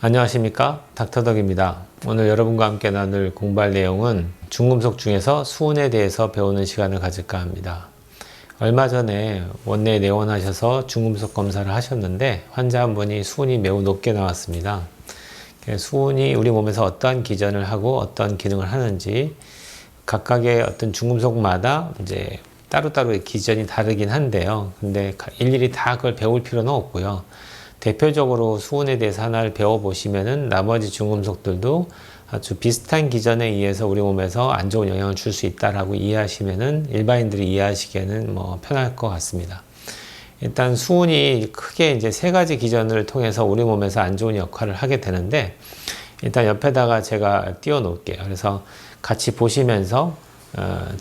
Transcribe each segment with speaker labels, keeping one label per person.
Speaker 1: 안녕하십니까, 닥터덕입니다. 오늘 여러분과 함께 나눌 공부할 내용은 중금속 중에서 수은에 대해서 배우는 시간을 가질까 합니다. 얼마 전에 원내에 내원하셔서 중금속 검사를 하셨는데 환자 한 분이 수은이 매우 높게 나왔습니다. 수은이 우리 몸에서 어떠한 기전을 하고 어떤 기능을 하는지 각각의 어떤 중금속마다 이제 따로따로 기전이 다르긴 한데요. 근데 일일이 다 그걸 배울 필요는 없고요. 대표적으로 수은에 대해서 하나를 배워보시면은 나머지 중금속들도 아주 비슷한 기전에 의해서 우리 몸에서 안 좋은 영향을 줄 수 있다라고 이해하시면은 일반인들이 이해하시기에는 편할 것 같습니다. 일단 수은이 크게 이제 세 가지 기전을 통해서 우리 몸에서 안 좋은 역할을 하게 되는데, 일단 옆에다가 제가 띄워 놓을게요. 그래서 같이 보시면서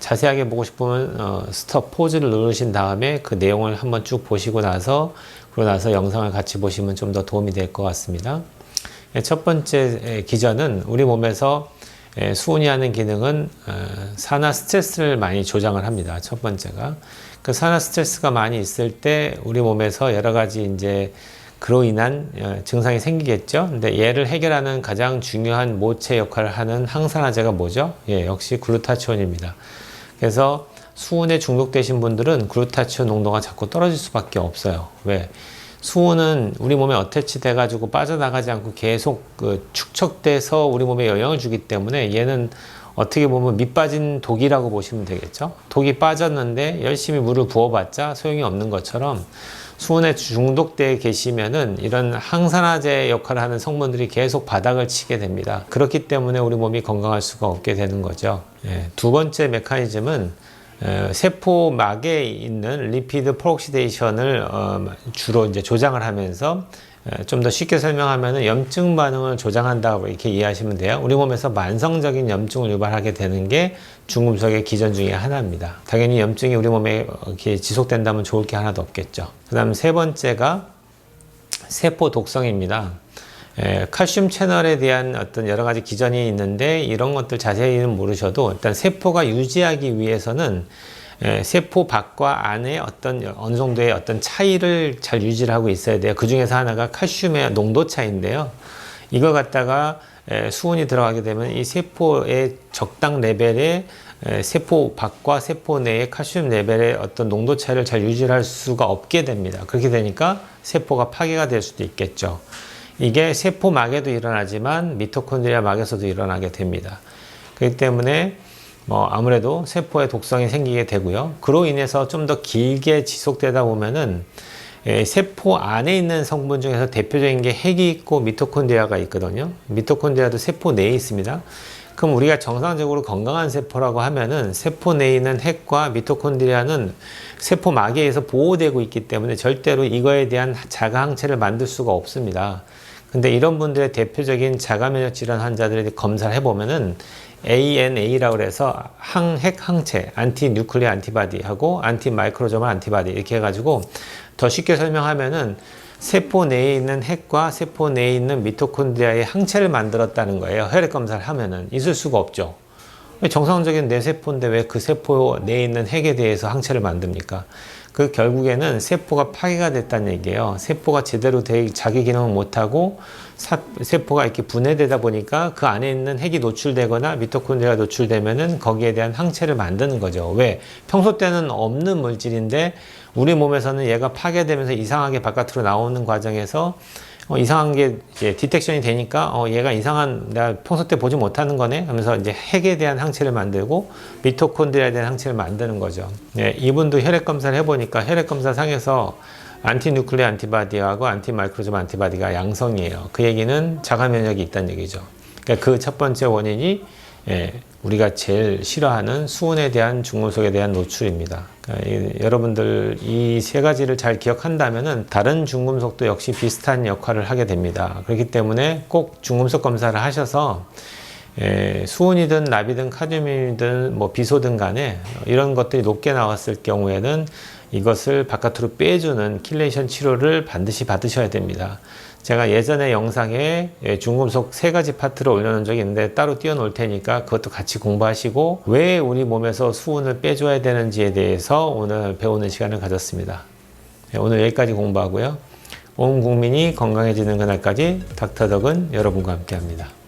Speaker 1: 자세하게 보고 싶으면 스톱 포즈를 누르신 다음에 그 내용을 한번 쭉 보시고 나서 그러고 나서 영상을 같이 보시면 좀 더 도움이 될 것 같습니다. 첫 번째 기전은 우리 몸에서 수은이 하는 기능은 산화 스트레스를 많이 조장을 합니다. 첫 번째가 그 산화 스트레스가 많이 있을 때 우리 몸에서 여러 가지 이제 그로 인한 증상이 생기겠죠. 근데 얘를 해결하는 가장 중요한 모체 역할을 하는 항산화제가 뭐죠? 역시 글루타치온입니다. 그래서 수은에 중독되신 분들은 글루타치온 농도가 자꾸 떨어질 수밖에 없어요. 왜? 수은은 우리 몸에 어태치 돼가지고 빠져나가지 않고 계속 축적돼서 우리 몸에 영향을 주기 때문에 얘는 어떻게 보면 밑 빠진 독이라고 보시면 되겠죠. 독이 빠졌는데 열심히 물을 부어봤자 소용이 없는 것처럼 수은에 중독되어 계시면은 이런 항산화제 역할을 하는 성분들이 계속 바닥을 치게 됩니다. 그렇기 때문에 우리 몸이 건강할 수가 없게 되는 거죠. 두 번째 메커니즘은 세포막에 있는 리피드 프록시데이션을 주로 이제 조장을 하면서 좀 더 쉽게 설명하면 염증 반응을 조장한다고 이렇게 이해하시면 돼요. 우리 몸에서 만성적인 염증을 유발하게 되는 게 중금속의 기전 중에 하나입니다. 당연히 염증이 우리 몸에 이렇게 지속된다면 좋을 게 하나도 없겠죠. 그 다음 세 번째가 세포 독성입니다. 칼슘 채널에 대한 어떤 여러 가지 기전이 있는데 이런 것들 자세히는 모르셔도 일단 세포가 유지하기 위해서는 세포 밖과 안에 어느 정도의 어떤 차이를 잘 유지를 하고 있어야 돼요. 그 중에서 하나가 칼슘의 농도 차이인데요. 이걸 갖다가 수은이 들어가게 되면 이 세포의 적당 레벨의 세포 밖과 세포 내의 칼슘 레벨의 어떤 농도 차이를 잘 유지할 수가 없게 됩니다. 그렇게 되니까 세포가 파괴가 될 수도 있겠죠. 이게 세포막에도 일어나지만 미토콘드리아 막에서도 일어나게 됩니다. 그렇기 때문에 아무래도 세포에 독성이 생기게 되고요. 그로 인해서 좀 더 길게 지속되다 보면은 세포 안에 있는 성분 중에서 대표적인 게 핵이 있고 미토콘드리아가 있거든요. 미토콘드리아도 세포 내에 있습니다. 그럼 우리가 정상적으로 건강한 세포라고 하면은 세포 내에 있는 핵과 미토콘드리아는 세포막에 의해서 보호되고 있기 때문에 절대로 이거에 대한 자가 항체를 만들 수가 없습니다. 근데 이런 분들의 대표적인 자가면역 질환 환자들의 검사를 해보면은 ANA라고 해서 항핵 항체, 안티 뉴클레 안티바디하고 안티 마이크로조멀 안티바디 이렇게 해가지고 더 쉽게 설명하면은 세포 내에 있는 핵과 세포 내에 있는 미토콘드리아의 항체를 만들었다는 거예요. 혈액 검사를 하면은 있을 수가 없죠. 정상적인 내 세포인데 왜 그 세포 내에 있는 핵에 대해서 항체를 만듭니까? 그 결국에는 세포가 파괴가 됐다는 얘기예요. 세포가 제대로 자기 기능을 못하고 세포가 이렇게 분해되다 보니까 그 안에 있는 핵이 노출되거나 미토콘드리아가 노출되면은 거기에 대한 항체를 만드는 거죠. 왜? 평소 때는 없는 물질인데 우리 몸에서는 얘가 파괴되면서 이상하게 바깥으로 나오는 과정에서 이상한 게 이제 디텍션이 되니까 얘가 이상한 내가 평소 때 보지 못하는 거네 하면서 이제 핵에 대한 항체를 만들고 미토콘드리아에 대한 항체를 만드는 거죠. 이분도 혈액 검사를 해보니까 혈액 검사 상에서 안티뉴클레 안티바디하고 안티마이크로좀 안티바디가 양성이에요. 그 얘기는 자가 면역이 있다는 얘기죠. 그러니까 그 첫 번째 원인이 우리가 제일 싫어하는 수은에 대한 중금속에 대한 노출입니다. 그러니까 여러분들 이 세 가지를 잘 기억한다면은 다른 중금속도 역시 비슷한 역할을 하게 됩니다. 그렇기 때문에 꼭 중금속 검사를 하셔서 수은이든 납이든 카드뮴이든 비소든 간에 이런 것들이 높게 나왔을 경우에는 이것을 바깥으로 빼주는 킬레이션 치료를 반드시 받으셔야 됩니다. 제가 예전에 영상에 중금속 세 가지 파트를 올려놓은 적이 있는데 따로 띄워놓을 테니까 그것도 같이 공부하시고 왜 우리 몸에서 수은을 빼줘야 되는지에 대해서 오늘 배우는 시간을 가졌습니다. 오늘 여기까지 공부하고요. 온 국민이 건강해지는 그날까지 닥터덕은 여러분과 함께합니다.